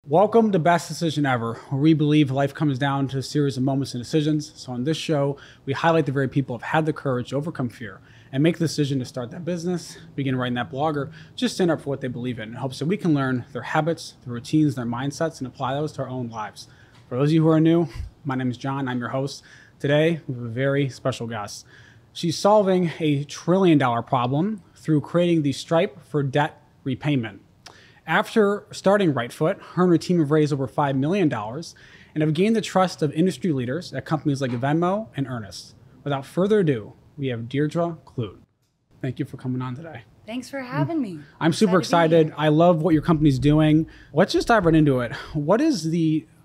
Welcome to Best Decision Ever, where we believe life comes down to a series of moments and decisions. So on this show, we highlight the very people who have had the courage to overcome fear and make the decision to start that business, begin writing that blog, or just stand up for what they believe in hopes that we can learn their habits, their routines, their mindsets, and apply those to our own lives. For those of you who are new, my name is John. I'm your host. Today, we have a very special guest. She's solving a $1 trillion problem through creating the Stripe for debt repayment. After starting Rightfoot, her and her team have raised over $5 million and have gained the trust of industry leaders at companies like Venmo and Earnest. Without further ado, we have Deirdre. Thank you for coming on today. Thanks for having me. I'm super excited. I love what your company's doing. Let's just dive right into it. What is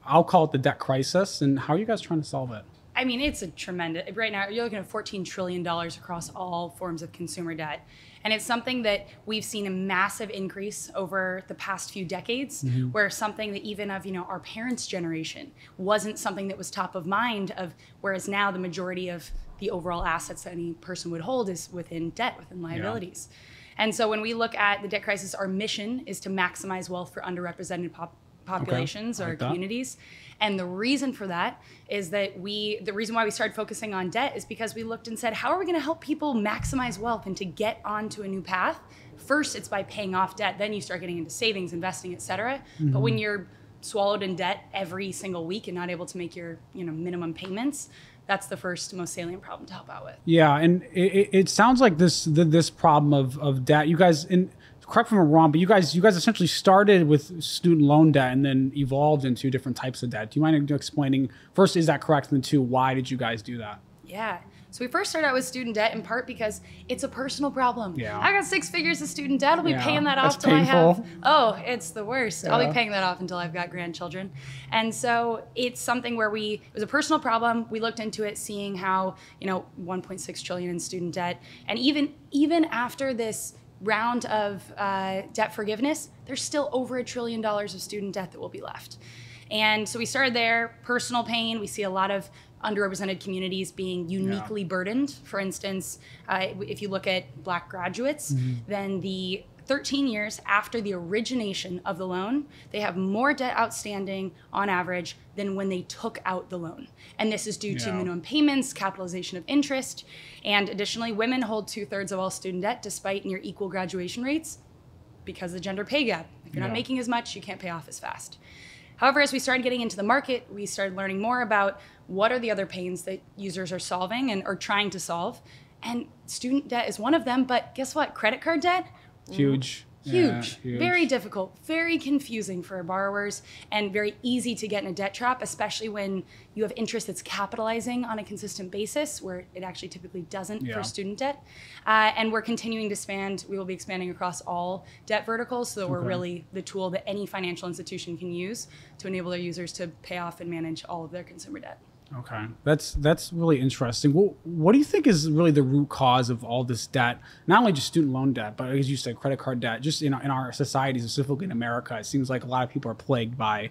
I'll call it the debt crisis, and how are you guys trying to solve it? I mean, it's a tremendous, right now you're looking at $14 trillion across all forms of consumer debt. And it's something that we've seen a massive increase over the past few decades, where something that even of, our parents' generation wasn't something that was top of mind whereas now the majority of the overall assets that any person would hold is within debt, within liabilities. Yeah. And so when we look at the debt crisis, our mission is to maximize wealth for underrepresented populations or communities. And the reason for that is that the reason why we started focusing on debt is because we looked and said, how are we going to help people maximize wealth and to get onto a new path? First, it's by paying off debt. Then you start getting into savings, investing, et cetera. But when you're swallowed in debt every single week and not able to make your minimum payments, that's the first most salient problem to help out with. Yeah, and it sounds like this problem of debt, you guys, correct me if I'm wrong, but you guys essentially started with student loan debt and then evolved into different types of debt. Do you mind explaining, first, is that correct? And then two, why did you guys do that? Yeah. So we first started out with student debt in part because it's a personal problem. Yeah. I got 6 figures of student debt. I'll be paying that off till painful. It's the worst. Yeah. I'll be paying that off until I've got grandchildren. And so it's something where it was a personal problem. We looked into it, seeing how, 1.6 trillion in student debt. And even after this round of debt forgiveness, there's still over $1 trillion of student debt that will be left. And so we started there, personal pain. We see a lot of underrepresented communities being uniquely burdened. For instance, if you look at Black graduates, then the 13 years after the origination of the loan, they have more debt outstanding on average than when they took out the loan. And this is due to minimum payments, capitalization of interest, and additionally, women hold 2/3 of all student debt despite near equal graduation rates because of the gender pay gap. If you're not making as much, you can't pay off as fast. However, as we started getting into the market, we started learning more about what are the other pains that users are solving and are trying to solve. And student debt is one of them, but guess what? Credit card debt? Huge. Huge. Very difficult, very confusing for borrowers, and very easy to get in a debt trap, especially when you have interest that's capitalizing on a consistent basis, where it actually typically doesn't for student debt. And we're continuing to expand. We will be expanding across all debt verticals, so that we're really the tool that any financial institution can use to enable their users to pay off and manage all of their consumer debt. Okay, that's really interesting. Well, what do you think is really the root cause of all this debt? Not only just student loan debt, but as you said, credit card debt. Just in our society, specifically in America, it seems like a lot of people are plagued by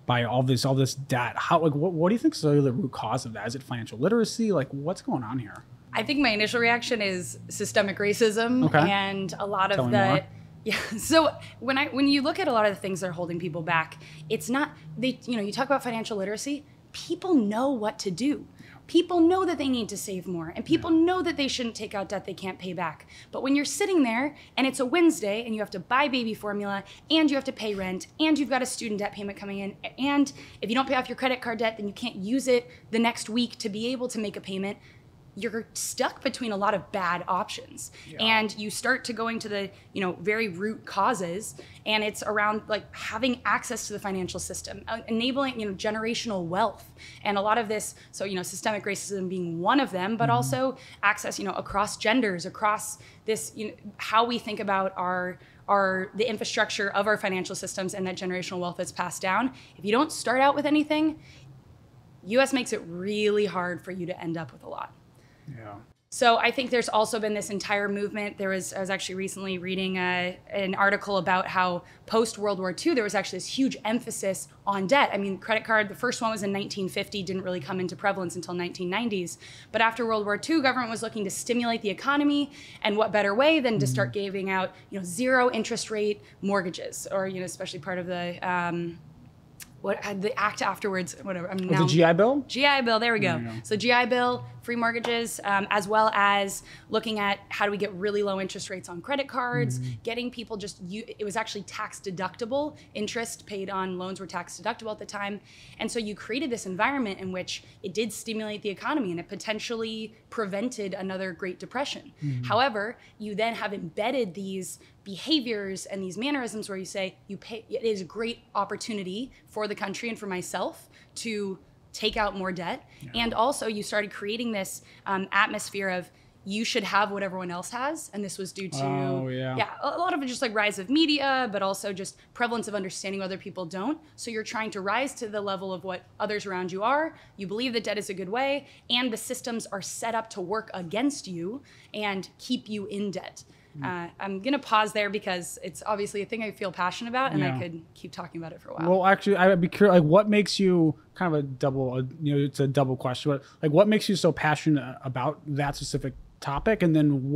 all this debt. What do you think is really the root cause of that? Is it financial literacy? What's going on here? I think my initial reaction is systemic racism and a lot of the. Yeah. So when you look at a lot of the things that are holding people back, it's not you talk about financial literacy. People know what to do. People know that they need to save more, and people know that they shouldn't take out debt they can't pay back. But when you're sitting there and it's a Wednesday and you have to buy baby formula and you have to pay rent and you've got a student debt payment coming in, and if you don't pay off your credit card debt, then you can't use it the next week to be able to make a payment, you're stuck between a lot of bad options. And you start to going to the very root causes, and it's around having access to the financial system, enabling generational wealth, and a lot of this. So systemic racism being one of them, but also access across genders, across this how we think about the infrastructure of our financial systems and that generational wealth that's passed down. If you don't start out with anything, US makes it really hard for you to end up with a lot. Yeah. So I think there's also been this entire movement. I was actually recently reading an article about how post-World War II, there was actually this huge emphasis on debt. I mean, credit card, the first one was in 1950, didn't really come into prevalence until 1990s. But after World War II, government was looking to stimulate the economy, and what better way than to start giving out, zero interest rate mortgages, or, especially part of the the act afterwards, whatever. I'm now, the GI Bill? GI Bill, there we go. So GI Bill, free mortgages, as well as looking at how do we get really low interest rates on credit cards, getting people it was actually tax deductible. Interest paid on loans were tax deductible at the time. And so you created this environment in which it did stimulate the economy and it potentially prevented another Great Depression. However, you then have embedded these behaviors and these mannerisms where you say it is a great opportunity for the country and for myself to take out more debt. And also you started creating this atmosphere of you should have what everyone else has. And this was due to a lot of it just like rise of media, but also just prevalence of understanding what other people don't. So you're trying to rise to the level of what others around you are. You believe that debt is a good way, and the systems are set up to work against you and keep you in debt. I'm going to pause there because it's obviously a thing I feel passionate about, and I could keep talking about it for a while. Well, actually, I'd be curious, like, what makes you kind of it's a double question, but like, what makes you so passionate about that specific topic? And then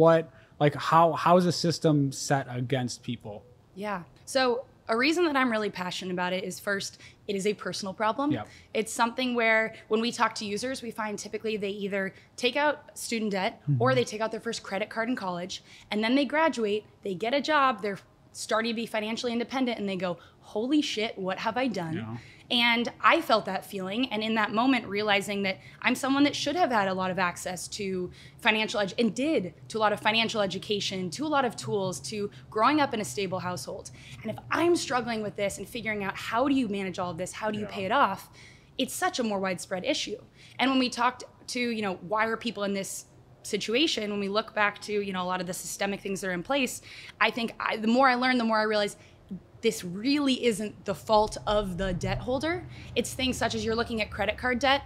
how is the system set against people? Yeah. So a reason that I'm really passionate about it is, first, it is a personal problem. It's something where when we talk to users, we find typically they either take out student debt or they take out their first credit card in college, and then they graduate, they get a job, they're starting to be financially independent, and they go, holy shit, what have I done? And I felt that feeling, and in that moment realizing that I'm someone that should have had a lot of access to financial and did to a lot of financial education, to a lot of tools, to growing up in a stable household. And if I'm struggling with this and figuring out how do you manage all of this, how do you pay it off, it's such a more widespread issue. And when we talked to, why are people in this situation, when we look back to, a lot of the systemic things that are in place, I think the more I learn, the more I realize this really isn't the fault of the debt holder. It's things such as you're looking at credit card debt.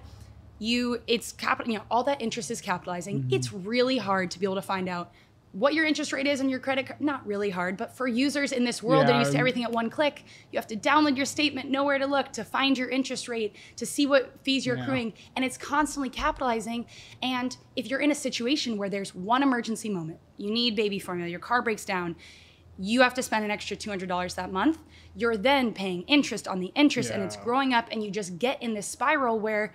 It's capital, all that interest is capitalizing. It's really hard to be able to find out what your interest rate is on your credit card. Not really hard, but for users in this world that are used to everything at one click, you have to download your statement, know where to look to find your interest rate, to see what fees you're accruing, and it's constantly capitalizing. And if you're in a situation where there's one emergency moment, you need baby formula, your car breaks down, you have to spend an extra $200 that month, you're then paying interest on the interest, and it's growing up, and you just get in this spiral where,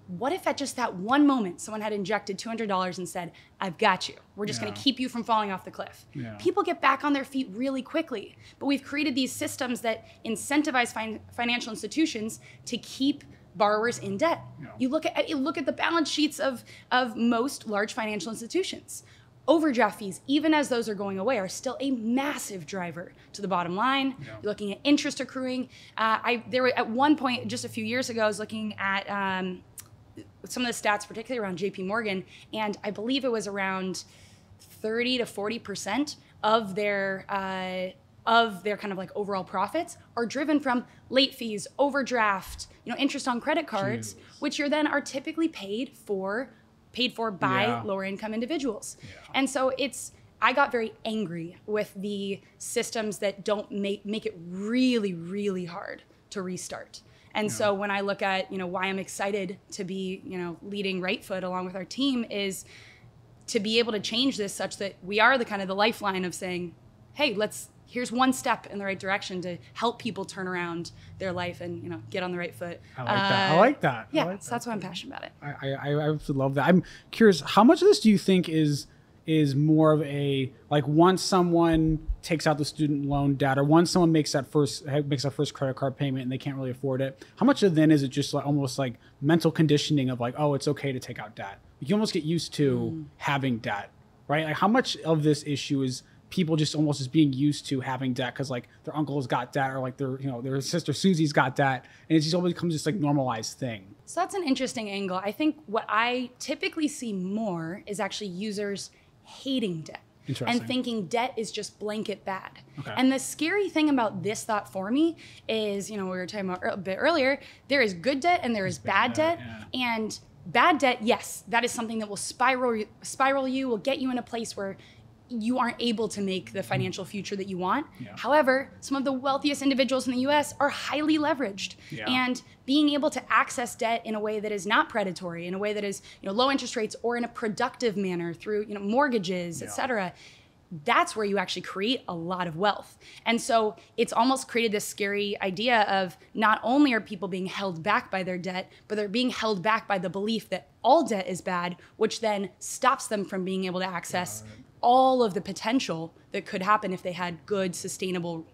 what if at just that one moment someone had injected $200 and said, I've got you. We're just going to keep you from falling off the cliff. People get back on their feet really quickly, but we've created these systems that incentivize financial institutions to keep borrowers in debt. You look at the balance sheets of most large financial institutions. Overdraft fees, even as those are going away, are still a massive driver to the bottom line. You're looking at interest accruing. At one point, just a few years ago, I was looking at some of the stats, particularly around JP Morgan, and I believe it was around 30 to 40% of their kind of like overall profits are driven from late fees, overdraft, interest on credit cards, which are typically paid for by lower income individuals. And so I got very angry with the systems that don't make it really, really hard to restart. And so when I look at, why I'm excited to be, leading Rightfoot along with our team, is to be able to change this such that we are the lifeline of saying, hey, here's one step in the right direction to help people turn around their life and, get on the right foot. I like that. Yeah, so that's why I'm passionate about it. I absolutely love that. I'm curious, how much of this do you think is more of a, like, once someone takes out the student loan debt, or once someone makes that first credit card payment and they can't really afford it, how much of then is it just like almost like mental conditioning of like, oh, it's okay to take out debt? You almost get used to having debt, right? Like, how much of this issue is people just almost just being used to having debt because like their uncle's got debt, or like their sister Susie's got debt, and it just always becomes this like normalized thing? So that's an interesting angle. I think what I typically see more is actually users hating debt and thinking debt is just blanket bad. And the scary thing about this thought for me is, we were talking about a bit earlier, there is good debt and there is bad debt. And bad debt, yes, that is something that will spiral you, will get you in a place where you aren't able to make the financial future that you want. However, some of the wealthiest individuals in the US are highly leveraged. And being able to access debt in a way that is not predatory, in a way that is low interest rates, or in a productive manner through mortgages, et cetera, that's where you actually create a lot of wealth. And so it's almost created this scary idea of not only are people being held back by their debt, but they're being held back by the belief that all debt is bad, which then stops them from being able to access all of the potential that could happen if they had good, sustainable,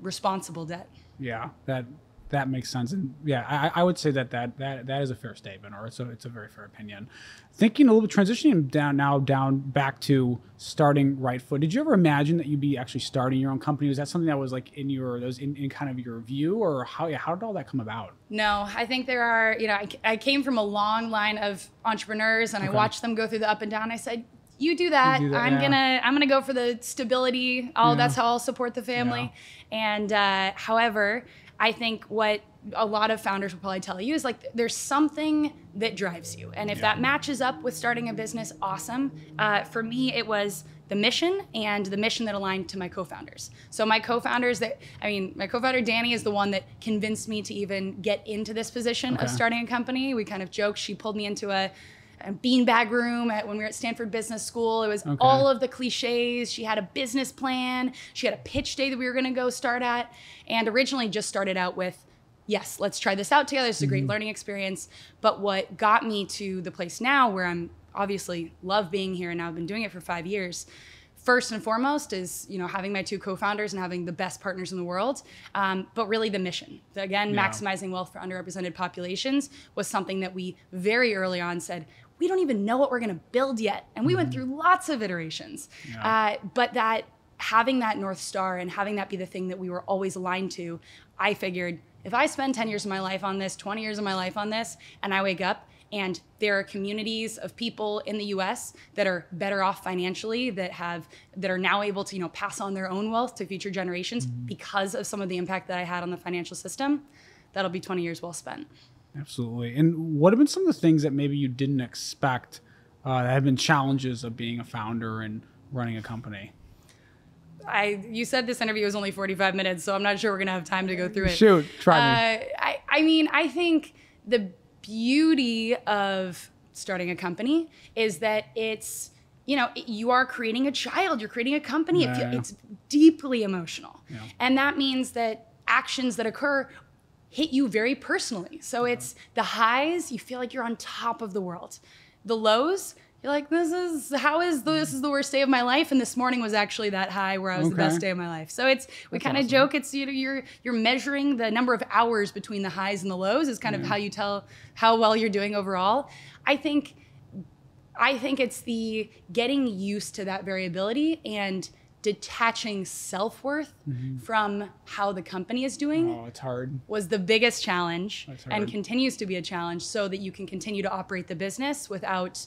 responsible debt. Yeah, that makes sense. And yeah, I would say that is a fair statement, or it's a very fair opinion. Thinking a little bit, transitioning down back to starting Rightfoot. Did you ever imagine that you'd be actually starting your own company? Was that something that was like in kind of your view, or how did all that come about? No, I think there are, I came from a long line of entrepreneurs, and I watched them go through the up and down. I said, you do that. I'm gonna go for the stability. That's how I'll support the family. And however, I think what a lot of founders will probably tell you is like there's something that drives you. And if that matches up with starting a business, awesome. For me, it was the mission and the mission that aligned to my co-founders. So my co-founders my co-founder Danny is the one that convinced me to even get into this position of starting a company. We kind of joked, she pulled me into a beanbag room when we were at Stanford Business School. It was all of the cliches. She had a business plan. She had a pitch day that we were going to go start at. And originally just started out with, yes, let's try this out together. It's a great learning experience. But what got me to the place now where I'm obviously love being here, and now I've been doing it for 5 years, first and foremost is, having my two co-founders and having the best partners in the world. But really the mission, maximizing wealth for underrepresented populations was something that we very early on said, we don't even know what we're going to build yet. And we went through lots of iterations. But that having that North Star and having that be the thing that we were always aligned to, I figured if I spend 10 years of my life on this, 20 years of my life on this, and I wake up and there are communities of people in the US that are better off financially, that are now able to, pass on their own wealth to future generations because of some of the impact that I had on the financial system, that'll be 20 years well spent. Absolutely. And what have been some of the things that maybe you didn't expect that have been challenges of being a founder and running a company? You said this interview was only 45 minutes, so I'm not sure we're going to have time to go through it. Shoot, try me. I think the beauty of starting a company is that it's, you are creating a child, you're creating a company. It's deeply emotional. And that means that actions that occur hit you very personally. So it's the highs, you feel like you're on top of the world. The lows, you're like, this is the worst day of my life. And this morning was actually that high where I was the best day of my life. So we kind of joke, it's, you're measuring the number of hours between the highs and the lows is kind of how you tell how well you're doing overall. I think it's the getting used to that variability and detaching self-worth from how the company is doing. Oh, it's hard. Was the biggest challenge and continues to be a challenge, so that you can continue to operate the business without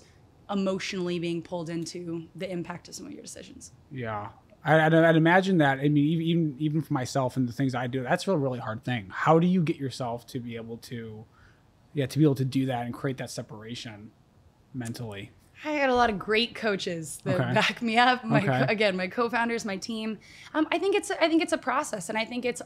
emotionally being pulled into the impact of some of your decisions. Yeah. I'd imagine that. I mean, even for myself and the things I do, that's a really hard thing. How do you get yourself to be able to do that and create that separation mentally? I got a lot of great coaches that back me up. My co-founders, my team. I think it's a process, and I think it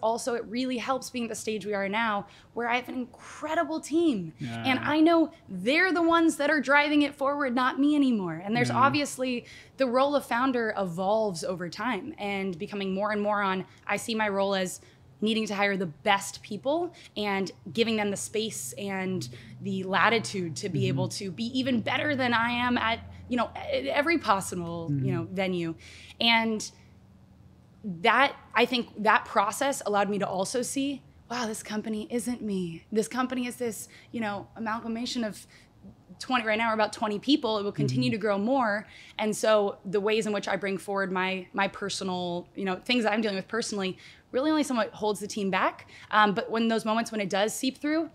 really helps being at the stage we are now, where I have an incredible team, and I know they're the ones that are driving it forward, not me anymore. And there's obviously the role of founder evolves over time and becoming more and more on. I see my role as needing to hire the best people and giving them the space and the latitude to be able to be even better than I am at every possible venue. And that, I think that process allowed me to also see, wow, this company isn't me. This company is this amalgamation of 20. Right now we're about 20 people. It will continue to grow more. And so the ways in which I bring forward my personal things that I'm dealing with personally really only somewhat holds the team back. But when those moments when it does seep through,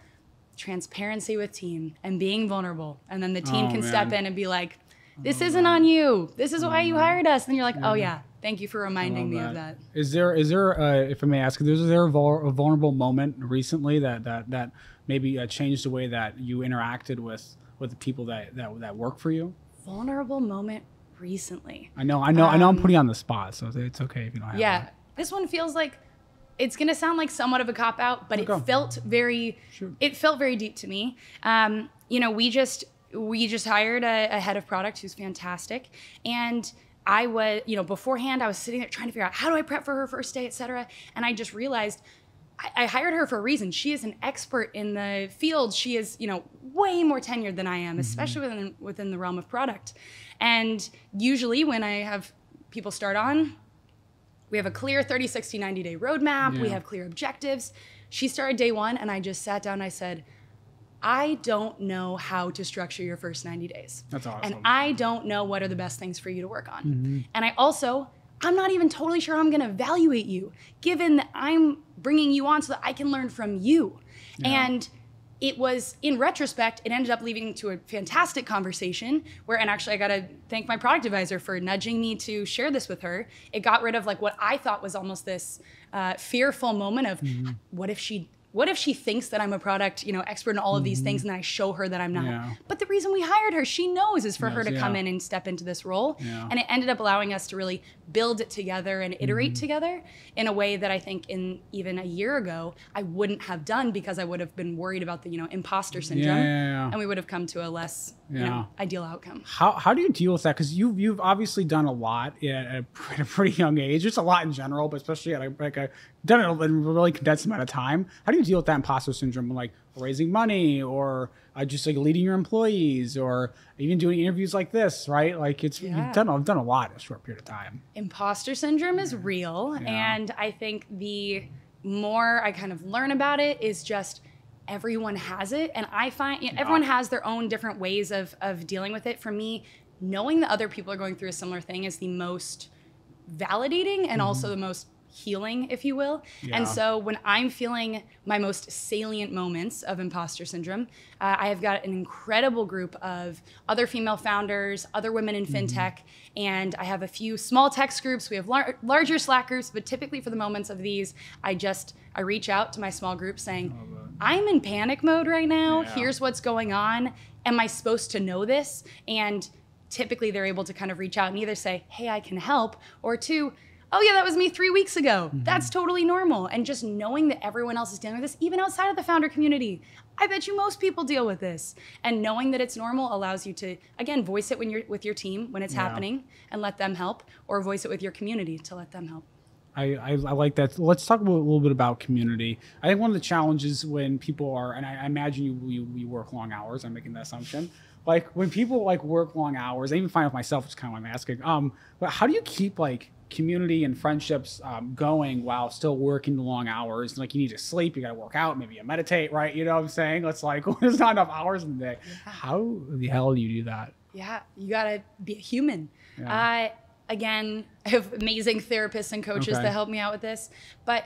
transparency with team and being vulnerable, and then the team can step in and be like, this isn't on you. This is why you hired us. And you're like, oh yeah, thank you for reminding me of that. Is there if I may ask, is there a vulnerable moment recently that maybe changed the way that you interacted with the people that work for you? Vulnerable moment recently. I know I'm putting you on the spot, so it's okay if you don't have one. This one feels like it's going to sound like somewhat of a cop-out, but it felt very deep to me. We just hired a head of product who's fantastic. And I was, beforehand, I was sitting there trying to figure out how do I prep for her first day, et cetera. And I just realized I hired her for a reason. She is an expert in the field. She is, way more tenured than I am, especially within the realm of product. And usually when I have people start on, we have a clear 30, 60, 90-day roadmap. We have clear objectives. She started day one, and I just sat down and I said, I don't know how to structure your first 90 days. That's awesome. And I don't know what are the best things for you to work on. And I'm not even totally sure how I'm gonna evaluate you, given that I'm bringing you on so that I can learn from you. And it was, in retrospect, it ended up leading to a fantastic conversation where, and actually I gotta thank my product advisor for nudging me to share this with her. It got rid of like what I thought was almost this fearful moment of, what if she thinks that I'm a product, expert in all of these things, and then I show her that I'm not? But the reason we hired her, she knows, is for her to come in and step into this role. And it ended up allowing us to really build it together and iterate together in a way that I think in even a year ago, I wouldn't have done, because I would have been worried about the, imposter syndrome. And we would have come to a less ideal outcome. How do you deal with that? Because you've obviously done a lot at a pretty young age. Just a lot in general, but especially at done it in a really condensed amount of time. How do you deal with that imposter syndrome, like raising money, or just like leading your employees, or even doing interviews like this, right? Like you've done a lot in a short period of time. Imposter syndrome is real, and I think the more I kind of learn about it is just everyone has it, and I find everyone has their own different ways of dealing with it. For me, knowing that other people are going through a similar thing is the most validating and also the most healing, if you will. And so when I'm feeling my most salient moments of imposter syndrome, I have got an incredible group of other female founders, other women in fintech, and I have a few small text groups. We have larger Slack groups, but typically for the moments of these, I reach out to my small group saying, I'm in panic mode right now. Here's what's going on. Am I supposed to know this? And typically they're able to kind of reach out and either say, hey, I can help, or two, oh yeah, that was me 3 weeks ago. That's totally normal. And just knowing that everyone else is dealing with this, even outside of the founder community, I bet you most people deal with this. And knowing that it's normal allows you to, again, voice it when you're with your team, when it's happening, and let them help, or voice it with your community to let them help. I like that. Let's talk a little bit about community. I think one of the challenges when people are, and I imagine you work long hours, I'm making that assumption. Like when people work long hours, I even find with myself, it's kind of what I'm asking, but how do you keep community and friendships going while still working the long hours? Like you need to sleep, you got to work out, maybe you meditate, right? You know what I'm saying? It's like, there's not enough hours in the day. How the hell do you do that? Yeah, you got to be a human. Again, I have amazing therapists and coaches that help me out with this, but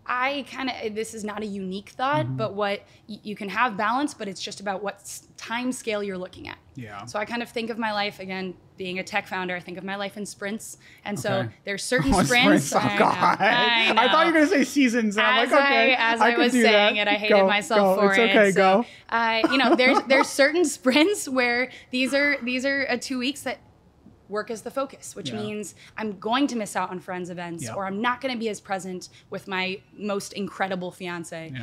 this is not a unique thought, but what you can have balance, but it's just about what time scale you're looking at. So I kind of think of my life, again, being a tech founder, I think of my life in sprints. And so there's certain sprints. Oh, God. I thought you were going to say seasons. As I was saying it, I hated myself for it. It's okay, go. There's certain sprints where these are 2 weeks that work as the focus, which means I'm going to miss out on friends' events, or I'm not going to be as present with my most incredible fiance.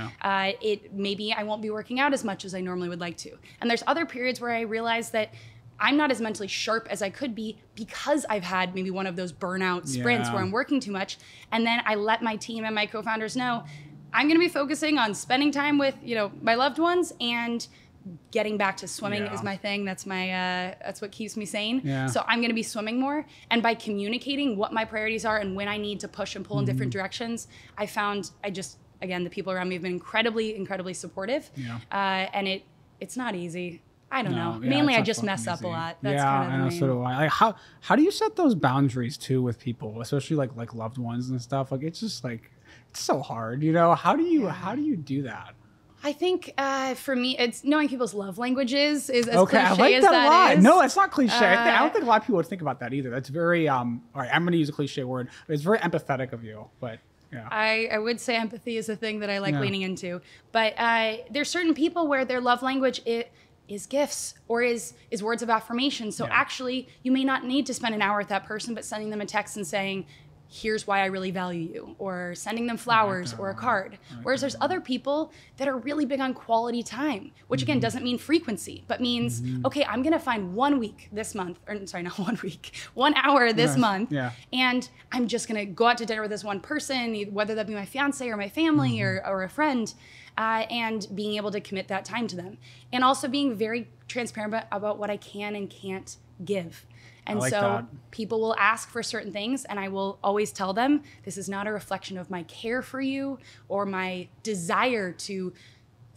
Maybe I won't be working out as much as I normally would like to. And there's other periods where I realize that I'm not as mentally sharp as I could be because I've had maybe one of those burnout sprints where I'm working too much. And then I let my team and my co-founders know I'm going to be focusing on spending time with, my loved ones, and getting back to swimming is my thing. That's that's what keeps me sane. So I'm going to be swimming more. And by communicating what my priorities are and when I need to push and pull in different directions, I found again, the people around me have been incredibly, incredibly supportive. And it's not easy. I don't know. Mainly I just mess up a lot. That's kind of the main. So do I. How do you set those boundaries too with people, especially like loved ones and stuff? Like it's just it's so hard, How do you do that? I think for me, it's knowing people's love languages is as cliche I like as that that a lot. is. No, it's not cliche. I don't think a lot of people would think about that either. That's very, all right, I'm going to use a cliche word. But it's very empathetic of you, but yeah. I would say empathy is a thing that I like leaning into. But there's certain people where their love language is gifts or is words of affirmation. So actually, you may not need to spend an hour with that person, but sending them a text and saying, here's why I really value you, or sending them flowers or a card. Whereas there's other people that are really big on quality time, which again doesn't mean frequency, but means, okay, I'm gonna find 1 week this month, or sorry, not 1 week, 1 hour this month, and I'm just gonna go out to dinner with this one person, whether that be my fiance or my family or a friend, and being able to commit that time to them. And also being very transparent about what I can and can't give. And so people will ask for certain things, and I will always tell them, this is not a reflection of my care for you or my desire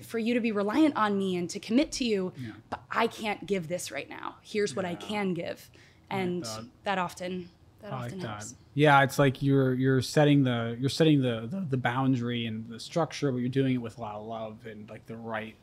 for you to be reliant on me and to commit to you, but I can't give this right now. Here's what I can give. And that often helps. Yeah, it's like you're setting the boundary and the structure, but you're doing it with a lot of love and like the right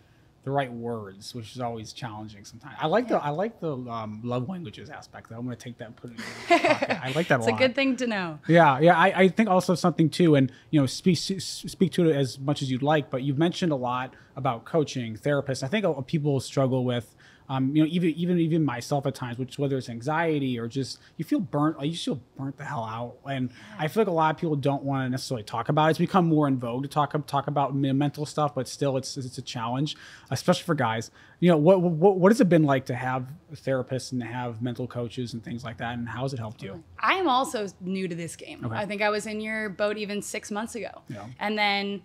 words, which is always challenging sometimes. I like the love languages aspect though. I'm going to take that and put it in my pocket. I like that a lot. It's a good thing to know. Yeah. I think also something too, and speak to it as much as you'd like, but you've mentioned a lot about coaching, therapists. I think people struggle with, even myself at times, which whether it's anxiety or just you feel burnt the hell out. And I feel like a lot of people don't want to necessarily talk about it. It's become more in vogue to talk about mental stuff, but still it's a challenge, especially for guys. What has it been like to have therapists and to have mental coaches and things like that? And how has it helped you? I am also new to this game. Okay. I think I was in your boat even 6 months ago. Yeah. And then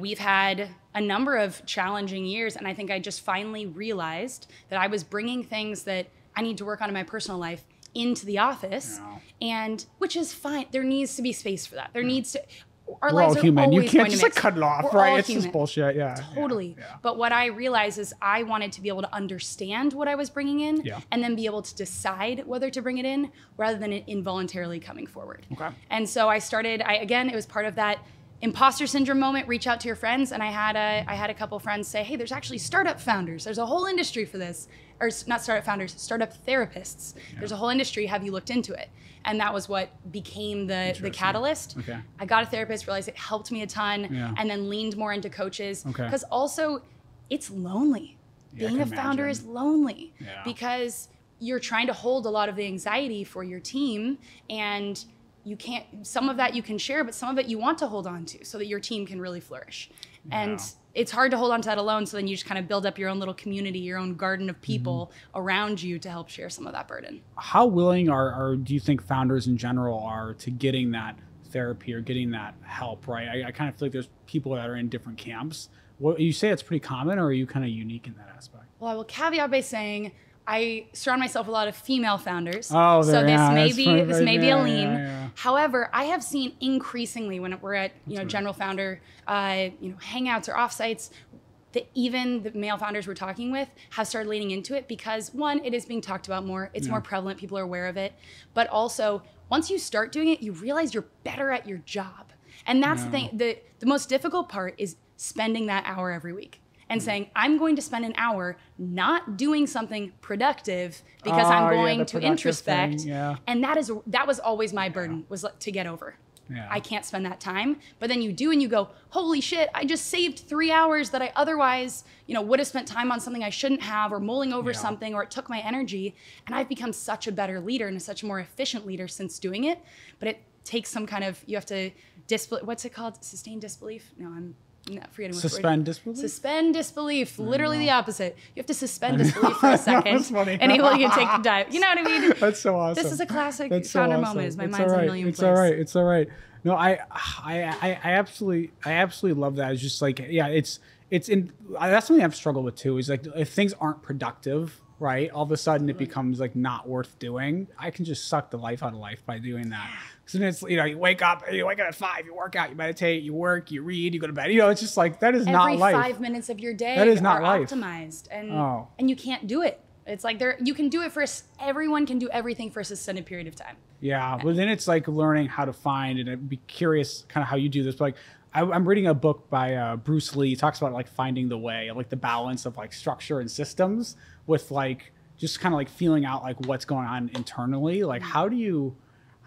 we've had a number of challenging years, and I think I just finally realized that I was bringing things that I need to work on in my personal life into the office, and which is fine. There needs to be space for that. There needs to. Our lives are human. You can't just cut it off, right? It's just bullshit. Yeah, totally. Yeah. But what I realized is I wanted to be able to understand what I was bringing in, and then be able to decide whether to bring it in, rather than it involuntarily coming forward. Okay. And so I started. It was part of that imposter syndrome moment. Reach out to your friends, and I had a couple friends say, hey, there's actually startup founders. There's a whole industry for this, or not startup founders, startup therapists. Yeah. There's a whole industry. Have you looked into it? And that was what became the catalyst. Okay. I got a therapist, realized it helped me a ton, and then leaned more into coaches. Because also, it's lonely. Being a founder is lonely because you're trying to hold a lot of the anxiety for your team, and you can't, some of that you can share, but some of it you want to hold on to so that your team can really flourish. And it's hard to hold on to that alone. So then you just kind of build up your own little community, your own garden of people around you to help share some of that burden. How willing do you think founders in general are to getting that therapy or getting that help, right? I kind of feel like there's people that are in different camps. You say it's pretty common, or are you kind of unique in that aspect? Well, I will caveat by saying, I surround myself with a lot of female founders. Oh, so this may be a lean. Yeah. However, I have seen increasingly when we're at general founder hangouts or offsites, that even the male founders we're talking with have started leaning into it because, one, it is being talked about more. It's more prevalent. People are aware of it. But also, once you start doing it, you realize you're better at your job. And that's the thing. The most difficult part is spending that hour every week. And saying, I'm going to spend an hour not doing something productive because I'm going to introspect. And that was always my burden, was to get over. I can't spend that time. But then you do, and you go, holy shit, I just saved 3 hours that I otherwise would have spent time on something I shouldn't have, or mulling over something, or it took my energy. And I've become such a better leader and such a more efficient leader since doing it. But it takes some kind of, you have to, what's it called? Sustain disbelief? No, I'm not forgetting what Suspend disbelief? Suspend disbelief. Literally the opposite. You have to suspend disbelief for a second. Enable you to take the dive. You know what I mean? That's so awesome. This is a classic founder moment. Is my mind's in a million places. It's all right. No, I absolutely love that. It's just like, that's something I've struggled with too. Is like, if things aren't productive, right, all of a sudden it becomes like not worth doing. I can just suck the life out of life by doing that. So then it's, you wake up at 5, you work out, you meditate, you work, you read, you go to bed. It's just like, that is not life. Every 5 minutes of your day that is not life. Optimized, and you can't do it. It's like you can do it everyone can do everything for a suspended period of time. Yeah, but then it's like learning how to find, and I'd be curious kind of how you do this. But like, I'm reading a book by Bruce Lee. He talks about like finding the way, like the balance of like structure and systems with like just kind of like feeling out like what's going on internally. Like, how do you?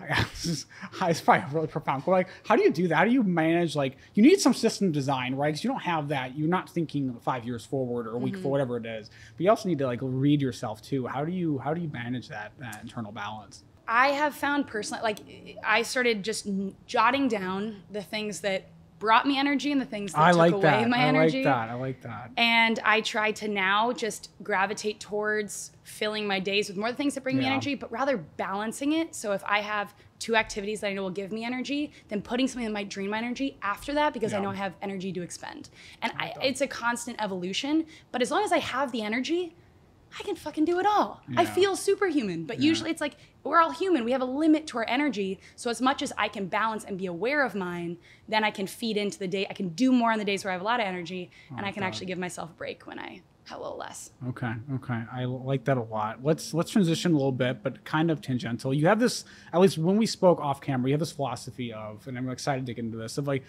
It's probably really profound. But like, how do you do that? How do you manage, like, you need some system design, right? Because you don't have that. You're not thinking 5 years forward or a week for whatever it is. But you also need to like read yourself too. How do you manage that internal balance? I have found personally, like I started just jotting down the things that brought me energy and the things that took away my energy. I like that. And I try to now just gravitate towards filling my days with more of the things that bring me energy, but rather balancing it. So if I have 2 activities that I know will give me energy, then putting something that might drain my energy after that, because I know I have energy to expend. And it's a constant evolution, but as long as I have the energy, I can fucking do it all. I feel superhuman, but usually it's like, we're all human. We have a limit to our energy. So as much as I can balance and be aware of mine, then I can feed into the day. I can do more on the days where I have a lot of energy, and I can actually give myself a break when I have a little less. Okay. I like that a lot. Let's transition a little bit, but kind of tangential. You have this, at least when we spoke off camera, you have this philosophy of, and I'm excited to get into this, of like,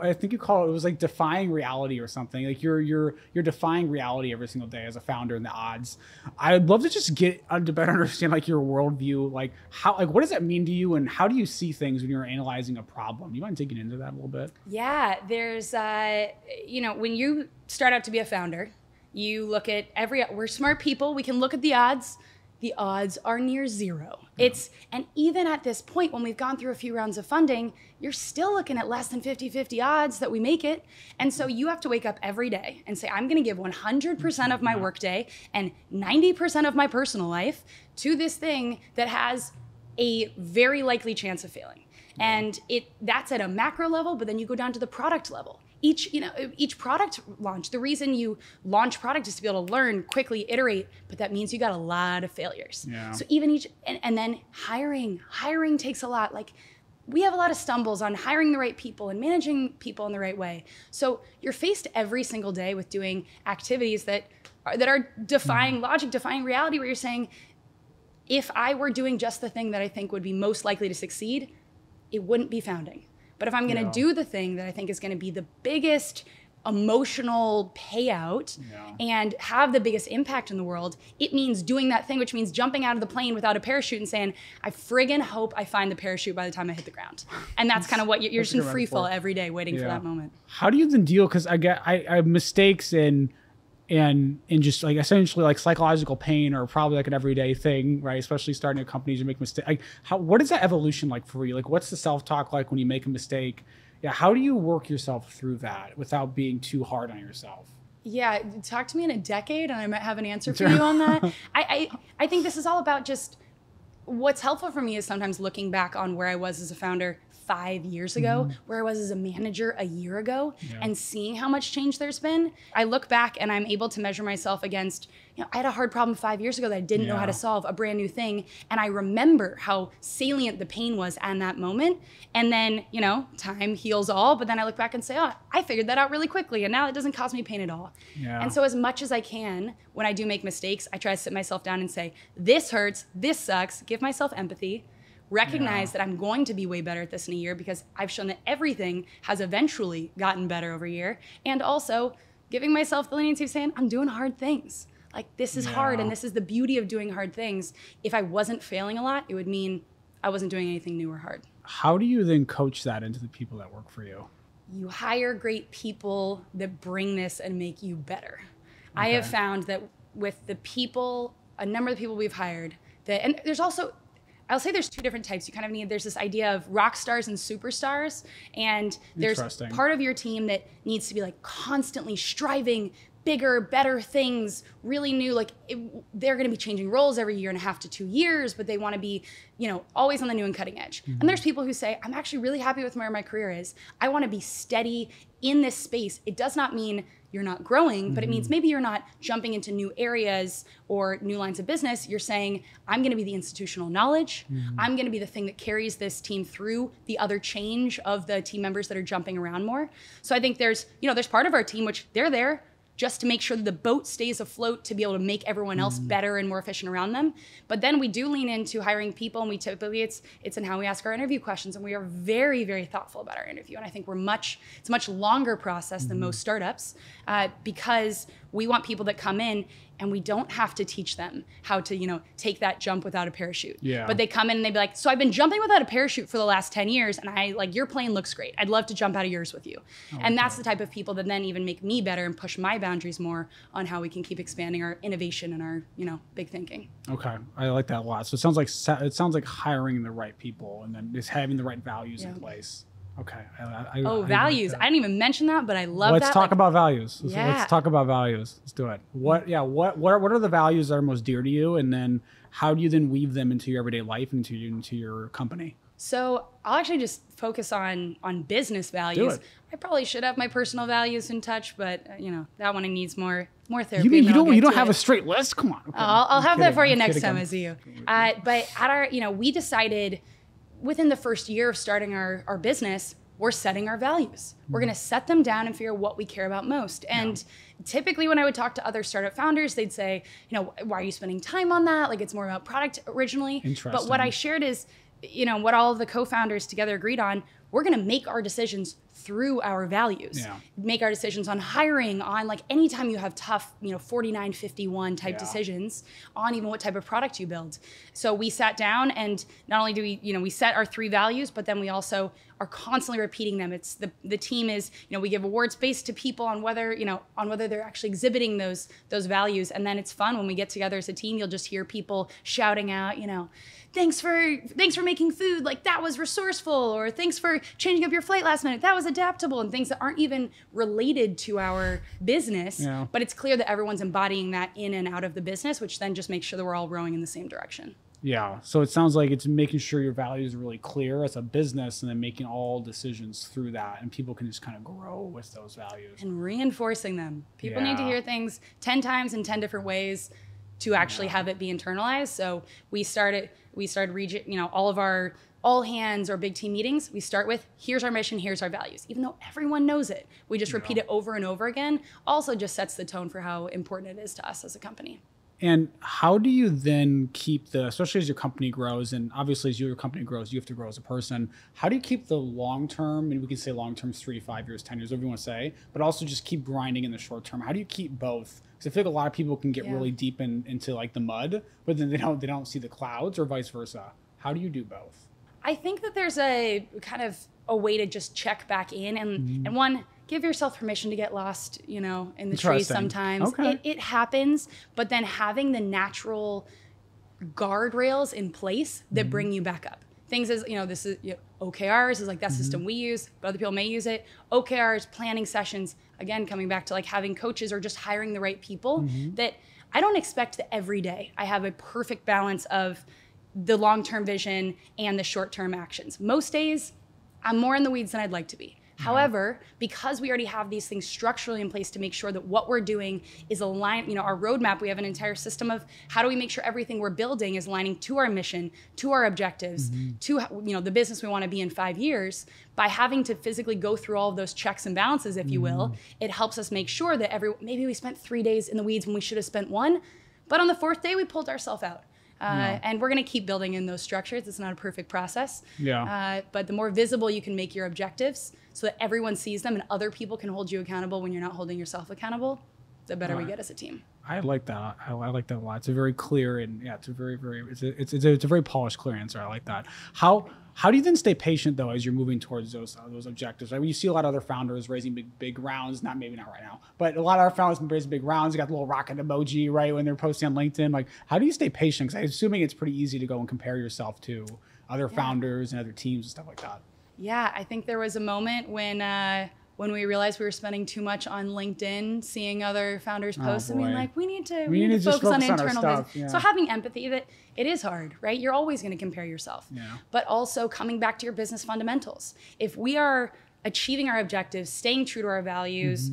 I think you call it was like defying reality or something. Like you're defying reality every single day as a founder in the odds. I'd love to just get to better understand like your worldview, like how, like what does that mean to you, and how do you see things when you're analyzing a problem? You mind digging into that a little bit? Yeah, there's, when you start out to be a founder, you look at we're smart people. We can look at the odds. The odds are near zero. And even at this point, when we've gone through a few rounds of funding, you're still looking at less than 50-50 odds that we make it. And so you have to wake up every day and say, I'm gonna give 100% of my workday and 90% of my personal life to this thing that has a very likely chance of failing. And that's at a macro level, but then you go down to the product level. Each product launch, the reason you launch product is to be able to learn, quickly iterate, but that means you got a lot of failures. So even and then hiring takes a lot. Like we have a lot of stumbles on hiring the right people and managing people in the right way. So you're faced every single day with doing activities that are defying logic, defying reality, where you're saying, if I were doing just the thing that I think would be most likely to succeed, it wouldn't be founding. But if I'm going to do the thing that I think is going to be the biggest emotional payout and have the biggest impact in the world, it means doing that thing, which means jumping out of the plane without a parachute and saying, I friggin' hope I find the parachute by the time I hit the ground. And that's kind of what you're just in free fall every day waiting for that moment. How do you then deal? Because I have mistakes and just like essentially like psychological pain are probably like an everyday thing, right? Especially starting a company, you make mistakes. Like what is that evolution like for you? Like what's the self-talk like when you make a mistake? Yeah, how do you work yourself through that without being too hard on yourself? Yeah, talk to me in a decade and I might have an answer for you on that. I think this is all about just what's helpful for me is sometimes looking back on where I was as a founder 5 years ago, where I was as a manager a year ago, and seeing how much change there's been. I look back and I'm able to measure myself against, I had a hard problem 5 years ago that I didn't know how to solve, a brand new thing. And I remember how salient the pain was in that moment. And then, time heals all, but then I look back and say, oh, I figured that out really quickly. And now it doesn't cause me pain at all. And so as much as I can, when I do make mistakes, I try to sit myself down and say, this hurts, this sucks, give myself empathy, recognize that I'm going to be way better at this in a year because I've shown that everything has eventually gotten better over a year. And also giving myself the leniency of saying, I'm doing hard things. Like this is hard, and this is the beauty of doing hard things. If I wasn't failing a lot, it would mean I wasn't doing anything new or hard. How do you then coach that into the people that work for you? You hire great people that bring this and make you better. I have found that with the people, a number of the people we've hired, and there's also, I'll say there's 2 different types. You kind of there's this idea of rock stars and superstars. And there's part of your team that needs to be like constantly striving bigger, better things, really new. Like they're going to be changing roles every 1.5 to 2 years, but they want to be, always on the new and cutting edge. And there's people who say, I'm actually really happy with where my career is. I want to be steady in this space. It does not mean you're not growing, but it means maybe you're not jumping into new areas or new lines of business. You're saying, I'm going to be the institutional knowledge. I'm going to be the thing that carries this team through the other change of the team members that are jumping around more. So I think there's part of our team, which they're there just to make sure that the boat stays afloat to be able to make everyone else better and more efficient around them. But then we do lean into hiring people, and we typically, it's in how we ask our interview questions, and we are very, very thoughtful about our interview. And I think it's a much longer process than most startups because we want people that come in and we don't have to teach them how to, take that jump without a parachute. Yeah. But they come in and they'd be like, so I've been jumping without a parachute for the last 10 years and your plane looks great. I'd love to jump out of yours with you. And that's the type of people that then even make me better and push my boundaries more on how we can keep expanding our innovation and our, big thinking. Okay. I like that a lot. So it sounds like hiring the right people and then just having the right values in place. Okay. Values. I didn't even mention that, but I love that. Let's talk about values. Yeah. Let's talk about values. Let's do it. What are the values that are most dear to you? And then how do you then weave them into your everyday life, into your company? So I'll actually just focus on business values. I probably should have my personal values in touch, but that one needs more therapy. You don't have a straight list? Come on. Okay. I'll have that for you next time I see you. But at our, we decided within the first year of starting our business, we're setting our values. We're going to set them down and figure out what we care about most. And typically when I would talk to other startup founders, they'd say, why are you spending time on that? Like it's more about product originally. Interesting. But what I shared is, what all of the co-founders together agreed on, we're going to make our decisions through our values. Make our decisions on hiring, on like anytime you have tough, 49-51 type decisions on even what type of product you build. So we sat down and not only do we set our 3 values, but then we also are constantly repeating them. It's the team is, we give awards based to people on whether they're actually exhibiting those values. And then it's fun when we get together as a team, you'll just hear people shouting out, thanks for making food, like that was resourceful, or thanks for changing up your flight last minute, that was adaptable, and things that aren't even related to our business, but it's clear that everyone's embodying that in and out of the business, which then just makes sure that we're all rowing in the same direction. Yeah, so it sounds like it's making sure your values are really clear as a business and then making all decisions through that, and people can just kind of grow with those values. And reinforcing them. People need to hear things 10 times in 10 different ways to actually have it be internalized. So we started all of our all hands or big team meetings, we start with, here's our mission, here's our values. Even though everyone knows it, we just repeat it over and over again. Also just sets the tone for how important it is to us as a company. And how do you then keep especially as your company grows, and obviously as your company grows, you have to grow as a person. How do you keep the long term, and we can say long term is 3 to 5 years, 10 years, whatever you want to say, but also just keep grinding in the short term? How do you keep both? Because I feel like a lot of people can get really deep into like the mud, but then they don't see the clouds, or vice versa. How do you do both? I think that there's a kind of a way to just check back in and one, give yourself permission to get lost, in the trees sometimes. Okay. It happens, but then having the natural guardrails in place that bring you back up. Things as, this is OKRs is like that system we use, but other people may use it. OKRs, planning sessions, again, coming back to like having coaches or just hiring the right people that I don't expect that every day I have a perfect balance of the long-term vision and the short-term actions. Most days, I'm more in the weeds than I'd like to be. However, because we already have these things structurally in place to make sure that what we're doing is aligned, our roadmap, we have an entire system of how do we make sure everything we're building is aligning to our mission, to our objectives, to the business we want to be in 5 years. By having to physically go through all of those checks and balances, if you will, it helps us make sure that maybe we spent 3 days in the weeds when we should have spent 1, but on the 4th day, we pulled ourselves out. And we're going to keep building in those structures. It's not a perfect process. But the more visible you can make your objectives so that everyone sees them and other people can hold you accountable when you're not holding yourself accountable, the better we get as a team. I like that. I like that a lot. It's a very clear and it's a very, very, it's a very polished, clear answer. I like that. How do you then stay patient though as you're moving towards those objectives? Right? When you see a lot of other founders raising big rounds, maybe not right now, but a lot of our founders raising big rounds. You got the little rocket emoji, right, when they're posting on LinkedIn. Like, how do you stay patient? Because I'm assuming it's pretty easy to go and compare yourself to other founders and other teams and stuff like that. Yeah, I think there was a moment when we realized we were spending too much on LinkedIn, seeing other founders post, and being like, we need to focus on internal business. Yeah. So having empathy that it is hard, right? You're always going to compare yourself. But also coming back to your business fundamentals. If we are achieving our objectives, staying true to our values,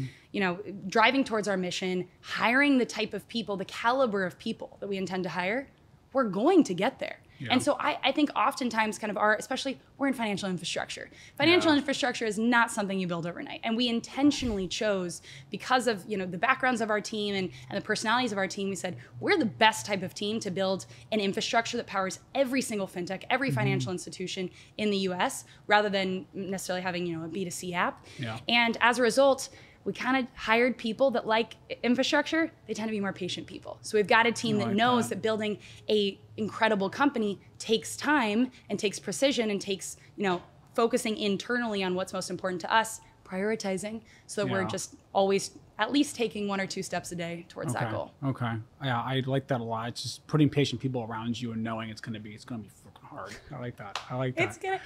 driving towards our mission, hiring the type of people, the caliber of people that we intend to hire, we're going to get there. And so I think oftentimes kind of especially we're in financial infrastructure. Financial infrastructure is not something you build overnight. And we intentionally chose, because of the backgrounds of our team and the personalities of our team, we said, we're the best type of team to build an infrastructure that powers every single fintech, every financial institution in the US, rather than necessarily having a B2C app. And as a result, we kind of hired people that like infrastructure. They tend to be more patient people. So we've got a team that knows that building a incredible company takes time and takes precision and takes, focusing internally on what's most important to us, prioritizing, so that we're just always at least taking 1 or 2 steps a day towards that goal. Okay. Yeah, I like that a lot. It's just putting patient people around you and knowing it's gonna be freaking hard. I like that. It's gonna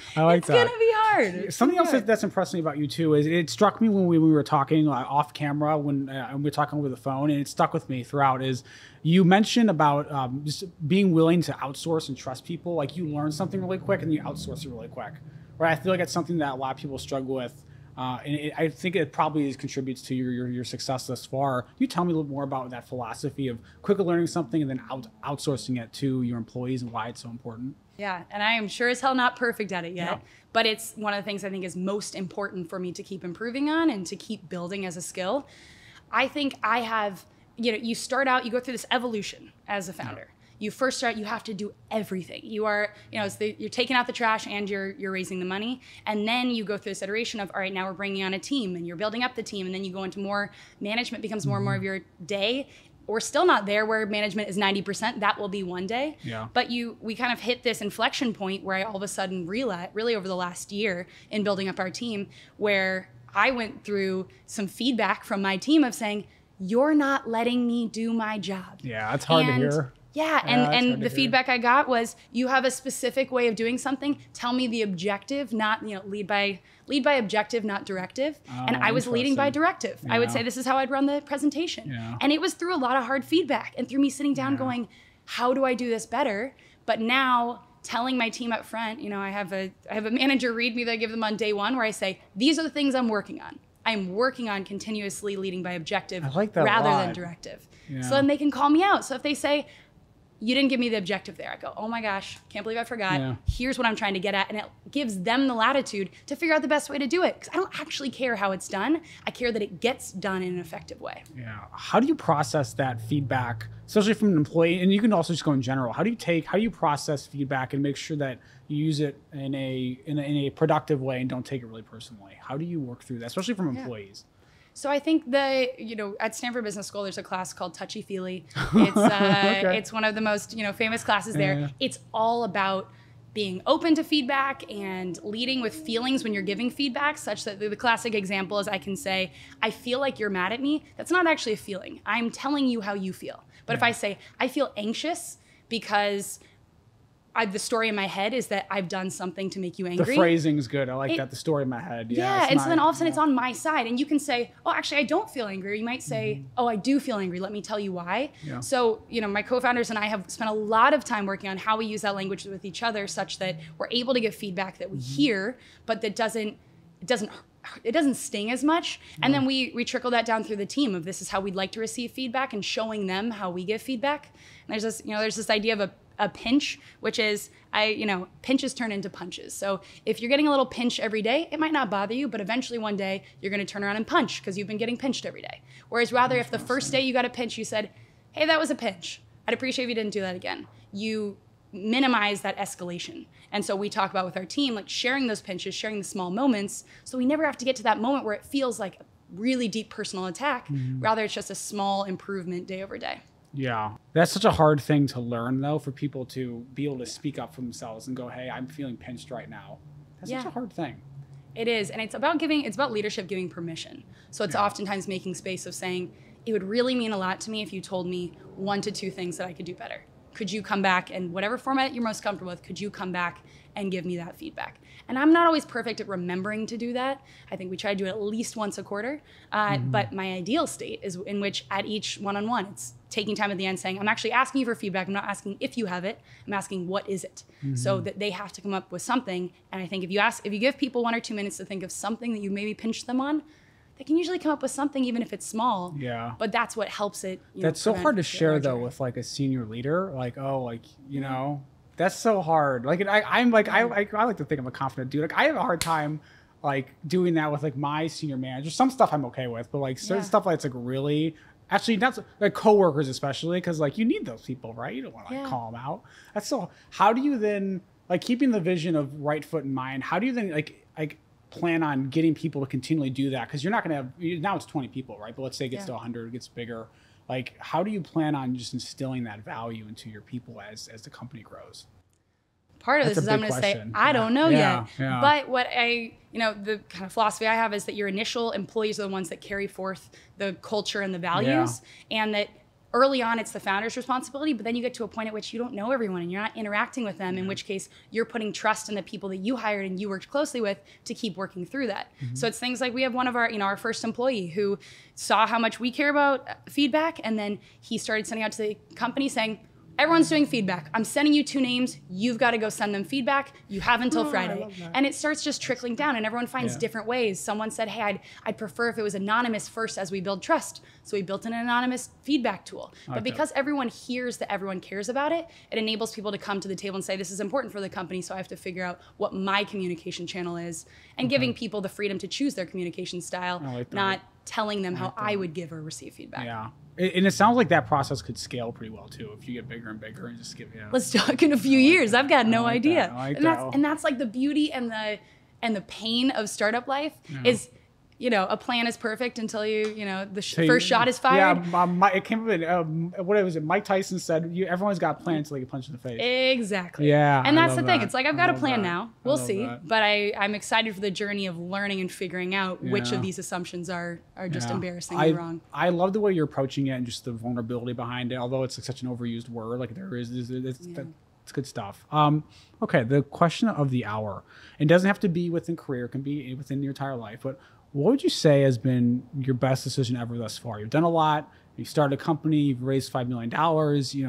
be hard. Something else that's impressed me about you too is it struck me when we were talking off camera when we were talking over the phone, and it stuck with me throughout. Is you mentioned about just being willing to outsource and trust people. Like you learn something really quick and you outsource it really quick. Right? I feel like it's something that a lot of people struggle with. I think it probably contributes to your success thus far. Can you tell me a little more about that philosophy of quickly learning something and then outsourcing it to your employees and why it's so important? Yeah, and I am sure as hell not perfect at it yet, but it's one of the things I think is most important for me to keep improving on and to keep building as a skill. I think I have, you start out, you go through this evolution as a founder. You first start, you have to do everything. You are, you're taking out the trash and you're raising the money. And then you go through this iteration of, all right, now we're bringing on a team and you're building up the team. And then you go into more management, becomes more and more of your day. We're still not there where management is 90%. That will be one day. Yeah. But we kind of hit this inflection point where I all of a sudden realized, really over the last year in building up our team, where I went through some feedback from my team of saying, you're not letting me do my job. Yeah, that's hard to hear. Yeah, and the feedback I got was, you have a specific way of doing something. Tell me the objective, not lead by objective, not directive. And I was leading by directive. I would say this is how I'd run the presentation. And it was through a lot of hard feedback and through me sitting down going, how do I do this better? But now telling my team up front, I have a manager read me that I give them on day one where I say, these are the things I'm working on. I'm working on continuously leading by objective rather than directive. So then they can call me out. So if they say, you didn't give me the objective there, I go, oh my gosh, can't believe I forgot. Here's what I'm trying to get at. And it gives them the latitude to figure out the best way to do it. Because I don't actually care how it's done. I care that it gets done in an effective way. Yeah. How do you process that feedback, especially from an employee? And you can also just go in general. How do you process feedback and make sure that you use it in a productive way and don't take it really personally? How do you work through that, especially from employees? So I think at Stanford Business School, there's a class called Touchy Feely. It's it's one of the most famous classes there. It's all about being open to feedback and leading with feelings when you're giving feedback, such that the classic example is I can say, I feel like you're mad at me. That's not actually a feeling. I'm telling you how you feel. But if I say, I feel anxious because the story in my head is that I've done something to make you angry. The phrasing's good. I like that. The story in my head. Yeah. And so then all of a sudden it's on my side. And you can say, oh, actually, I don't feel angry. Or you might say, oh, I do feel angry. Let me tell you why. Yeah. So, my co-founders and I have spent a lot of time working on how we use that language with each other such that we're able to give feedback that we hear, but that doesn't sting as much. And then we trickle that down through the team of this is how we'd like to receive feedback and showing them how we give feedback. And there's this idea of a pinch, which is pinches turn into punches. So if you're getting a little pinch every day, it might not bother you, but eventually one day you're going to turn around and punch because you've been getting pinched every day. Whereas rather if the first day you got a pinch, you said, hey, that was a pinch. I'd appreciate if you didn't do that again. You minimize that escalation. And so we talk about with our team, like sharing those pinches, sharing the small moments, so we never have to get to that moment where it feels like a really deep personal attack. Rather, it's just a small improvement day over day. Yeah. That's such a hard thing to learn, though, for people to be able to speak up for themselves and go, hey, I'm feeling pinched right now. That's such a hard thing. It is. And it's about leadership giving permission. So it's oftentimes making space of saying, it would really mean a lot to me if you told me 1 to 2 things that I could do better. Could you come back, and whatever format you're most comfortable with, could you come back and give me that feedback? And I'm not always perfect at remembering to do that. I think we try to do it at least once a quarter. But my ideal state is in which at each one-on-one, it's taking time at the end saying, I'm actually asking you for feedback. I'm not asking if you have it. I'm asking what is it? So that they have to come up with something. And I think if you give people 1 or 2 minutes to think of something that you maybe pinched them on, they can usually come up with something, even if it's small. Yeah. But that's what helps it. That's so hard to share, though, with like a senior leader. Like, that's so hard. Like, I like to think I'm a confident dude. Like, I have a hard time like doing that with like my senior manager. Some stuff I'm okay with, but like certain stuff like it's like really. Actually, not like coworkers, especially, because like you need those people, right? You don't want to like call them out. That's so. How do you then like keeping the vision of Rightfoot in mind? How do you then like plan on getting people to continually do that? Because you're not going to have, now it's 20 people, right? But let's say it gets to 100, it gets bigger. Like, how do you plan on just instilling that value into your people as the company grows? Part of this is I'm going to say, I don't know yet. Yeah. But what the kind of philosophy I have is that your initial employees are the ones that carry forth the culture and the values, and that early on it's the founder's responsibility, but then you get to a point at which you don't know everyone and you're not interacting with them, in which case you're putting trust in the people that you hired and you worked closely with to keep working through that. So it's things like we have one of our, our first employee who saw how much we care about feedback, and then he started sending out to the company saying, everyone's doing feedback. I'm sending you 2 names. You've got to go send them feedback. You have until Friday. And it starts just trickling down, and everyone finds different ways. Someone said, hey, I'd prefer if it was anonymous first as we build trust. So we built an anonymous feedback tool. But because everyone hears that everyone cares about it, it enables people to come to the table and say, this is important for the company, so I have to figure out what my communication channel is, and giving people the freedom to choose their communication style, not telling them how I would give or receive feedback. Yeah. And it sounds like that process could scale pretty well too if you get bigger and bigger and just give. Let's talk in a few years. I've got no idea. And that's like the beauty and the pain of startup life is, a plan is perfect until first shot is fired. Yeah, it came up what was it? Mike Tyson said, everyone's got a plan until they get punched in the face. Exactly. Yeah. And that's the thing. It's like, I've got a plan now. We'll see. But I'm excited for the journey of learning and figuring out which of these assumptions are just embarrassingly wrong. I love the way you're approaching it and just the vulnerability behind it, although it's like such an overused word. Like it's good stuff. Okay, the question of the hour. It doesn't have to be within career. It can be within your entire life. But what would you say has been your best decision ever thus far? You've done a lot. You started a company. You've raised $5 million.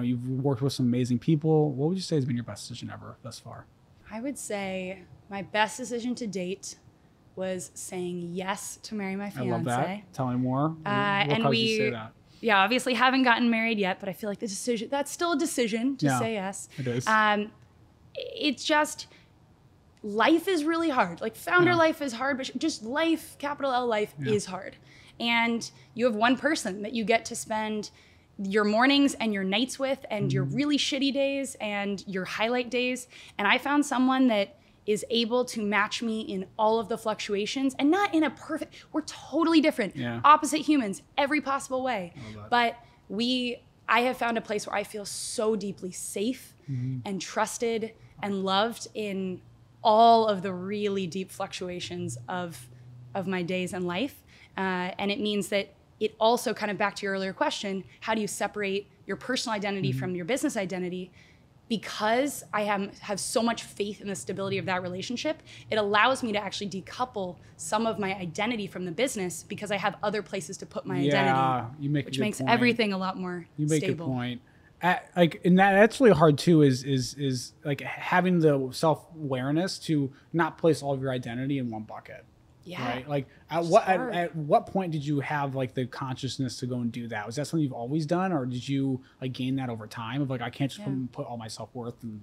You've worked with some amazing people. What would you say has been your best decision ever thus far? I would say my best decision to date was saying yes to marry my fiance. I love that. Tell me more. What and caused you to say that? Yeah, obviously haven't gotten married yet, but I feel like that's still a decision to say yes. It is. It's just, life is really hard. Like founder life is hard, but just life, capital L life is hard. And you have one person that you get to spend your mornings and your nights with, and your really shitty days and your highlight days. And I found someone that is able to match me in all of the fluctuations, and not in a perfect, we're totally different, opposite humans, every possible way. But I have found a place where I feel so deeply safe and trusted and loved in all of the really deep fluctuations of my days and life. And it means that it also, kind of back to your earlier question, how do you separate your personal identity from your business identity? Because I have so much faith in the stability of that relationship, it allows me to actually decouple some of my identity from the business, because I have other places to put my identity, which makes everything a lot more stable. You make a good point. And that's really hard too, is like having the self-awareness to not place all of your identity in one bucket. Yeah. Right. Like at what point did you have like the consciousness to go and do that? Was that something you've always done, or did you like gain that over time of like, I can't just put all my self-worth in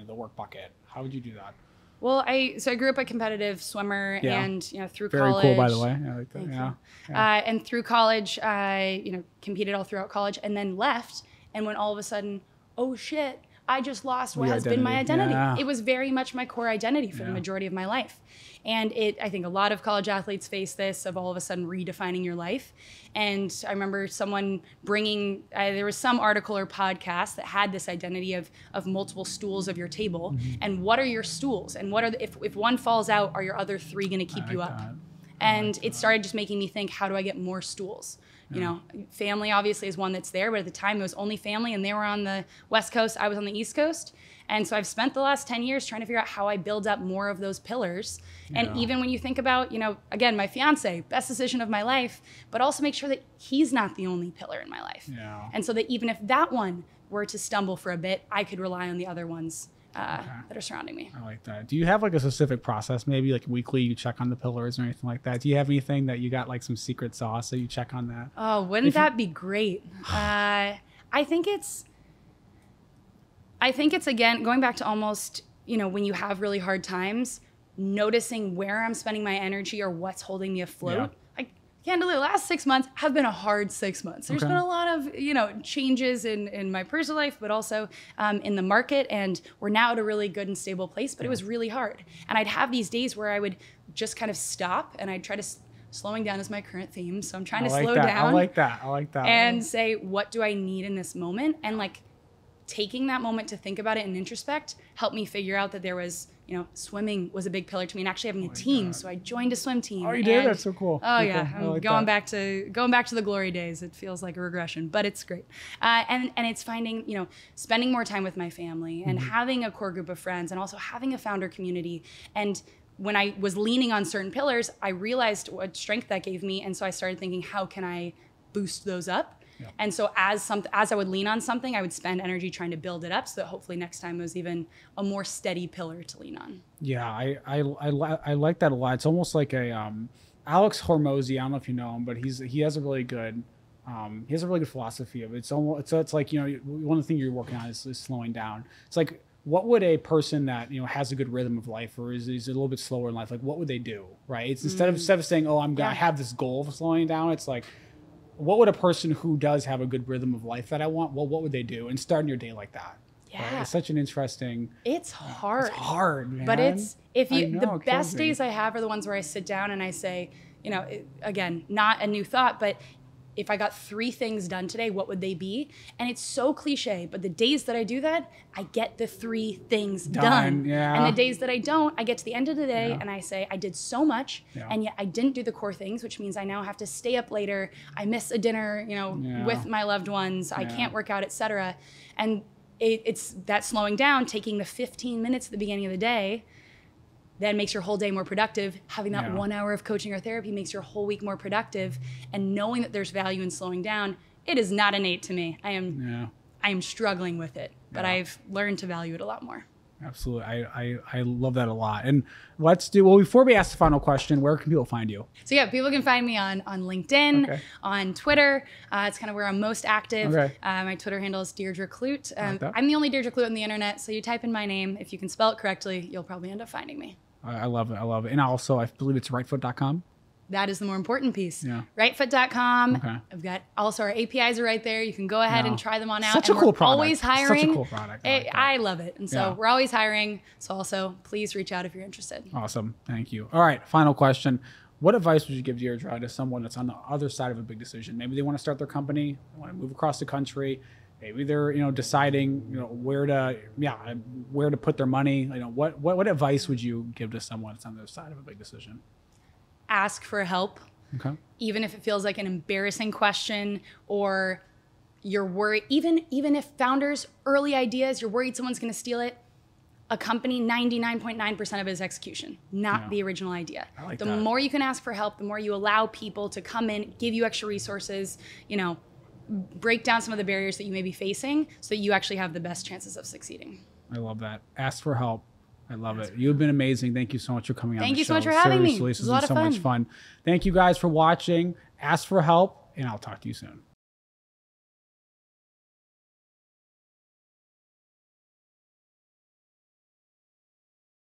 the work bucket? How would you do that? Well, I grew up a competitive swimmer, and through Very college. Very cool, by the way. I like that. Yeah. And through college, I competed all throughout college, and then left. And when all of a sudden, oh shit, I just lost what has been my identity. Yeah. It was very much my core identity for the majority of my life. And I think a lot of college athletes face this, of all of a sudden redefining your life. And I remember someone bringing, there was some article or podcast that had this identity of multiple stools of your table. And what are your stools? And what are if one falls out, are your other 3 going to keep you up? And it started just making me think, how do I get more stools? Family obviously is one that's there, but at the time it was only family, and they were on the West Coast, I was on the East Coast. And so I've spent the last 10 years trying to figure out how I build up more of those pillars. And even when you think about, again, my fiance, best decision of my life, but also make sure that he's not the only pillar in my life. And so that even if that one were to stumble for a bit, I could rely on the other ones that are surrounding me. I like that. Do you have like a specific process, maybe like weekly you check on the pillars or anything like that? Do you have anything that you got like some secret sauce that you check on that? Oh, wouldn't that be great? I think it's again, going back to almost, when you have really hard times, noticing where I'm spending my energy or what's holding me afloat. Candidly, the last 6 months have been a hard 6 months. There's been a lot of, changes in my personal life, but also in the market. And we're now at a really good and stable place, but it was really hard. And I'd have these days where I would just kind of stop, and I'd try to slowing down is my current theme. So I'm trying to slow down. I like that. And say, what do I need in this moment? And like taking that moment to think about it and introspect helped me figure out that there was, swimming was a big pillar to me, and actually having a team. God. So I joined a swim team. Oh, you did? That's so cool. Oh, yeah. Cool. I'm going back to the glory days. It feels like a regression, but it's great. And it's finding, spending more time with my family and having a core group of friends, and also having a founder community. And when I was leaning on certain pillars, I realized what strength that gave me. And so I started thinking, how can I boost those up? Yeah. And so as I would lean on something, I would spend energy trying to build it up so that hopefully next time it was even a more steady pillar to lean on. Yeah, I like that a lot. It's almost like a Alex Hormozy. I don't know if you know him, but he has a really good philosophy of it. It's like, one of the things you're working on is slowing down. It's like, what would a person that has a good rhythm of life, or is a little bit slower in life, like what would they do, right? It's instead of saying, oh, I have this goal of slowing down, it's like, what would a person who does have a good rhythm of life that I want, well, what would they do? And starting your day like that. Yeah. Right? It's such an interesting. It's hard. It's hard, man. But the best days I have are the ones where I sit down and I say, again, not a new thought, but if I got 3 things done today, what would they be? And it's so cliche, but the days that I do that, I get the 3 things done. Yeah. And the days that I don't, I get to the end of the day and I say, I did so much, and yet I didn't do the core things, which means I now have to stay up later. I miss a dinner, with my loved ones. I can't work out, etc. And it's that slowing down, taking the 15 minutes at the beginning of the day, then makes your whole day more productive. Having that 1 hour of coaching or therapy makes your whole week more productive. And knowing that there's value in slowing down, it is not innate to me. I am struggling with it, but I've learned to value it a lot more. Absolutely. I love that a lot. And before we ask the final question, where can people find you? So people can find me on LinkedIn, on Twitter. It's kind of where I'm most active. My Twitter handle is Deirdre Clute. I'm the only Deirdre Clute on the internet. So you type in my name. If you can spell it correctly, you'll probably end up finding me. I love it. And also, I believe it's rightfoot.com. That is the more important piece. Rightfoot.com. I've got also our APIs are right there. You can go ahead and try them on out. Such a cool product. Always hiring. Such a cool product. I love it. And so we're always hiring. So also please reach out if you're interested. Awesome. Thank you. All right. Final question. What advice would you give Deirdre to someone that's on the other side of a big decision? Maybe they want to start their company, they want to move across the country. Maybe they're, deciding, where to put their money. What advice would you give to someone that's on the other side of a big decision? Ask for help. Okay. Even if it feels like an embarrassing question, or you're worried, even if founders, early ideas, you're worried someone's going to steal it. A company, 99.9% of it is execution, not the original idea. The more you can ask for help, the more you allow people to come in, give you extra resources, break down some of the barriers that you may be facing so that you actually have the best chances of succeeding. I love that. Ask for help. I love it. You've been amazing. Thank you so much for coming on the show. Thank you so much for having me. Seriously, this has been so much fun. Thank you guys for watching. Ask for help, and I'll talk to you soon.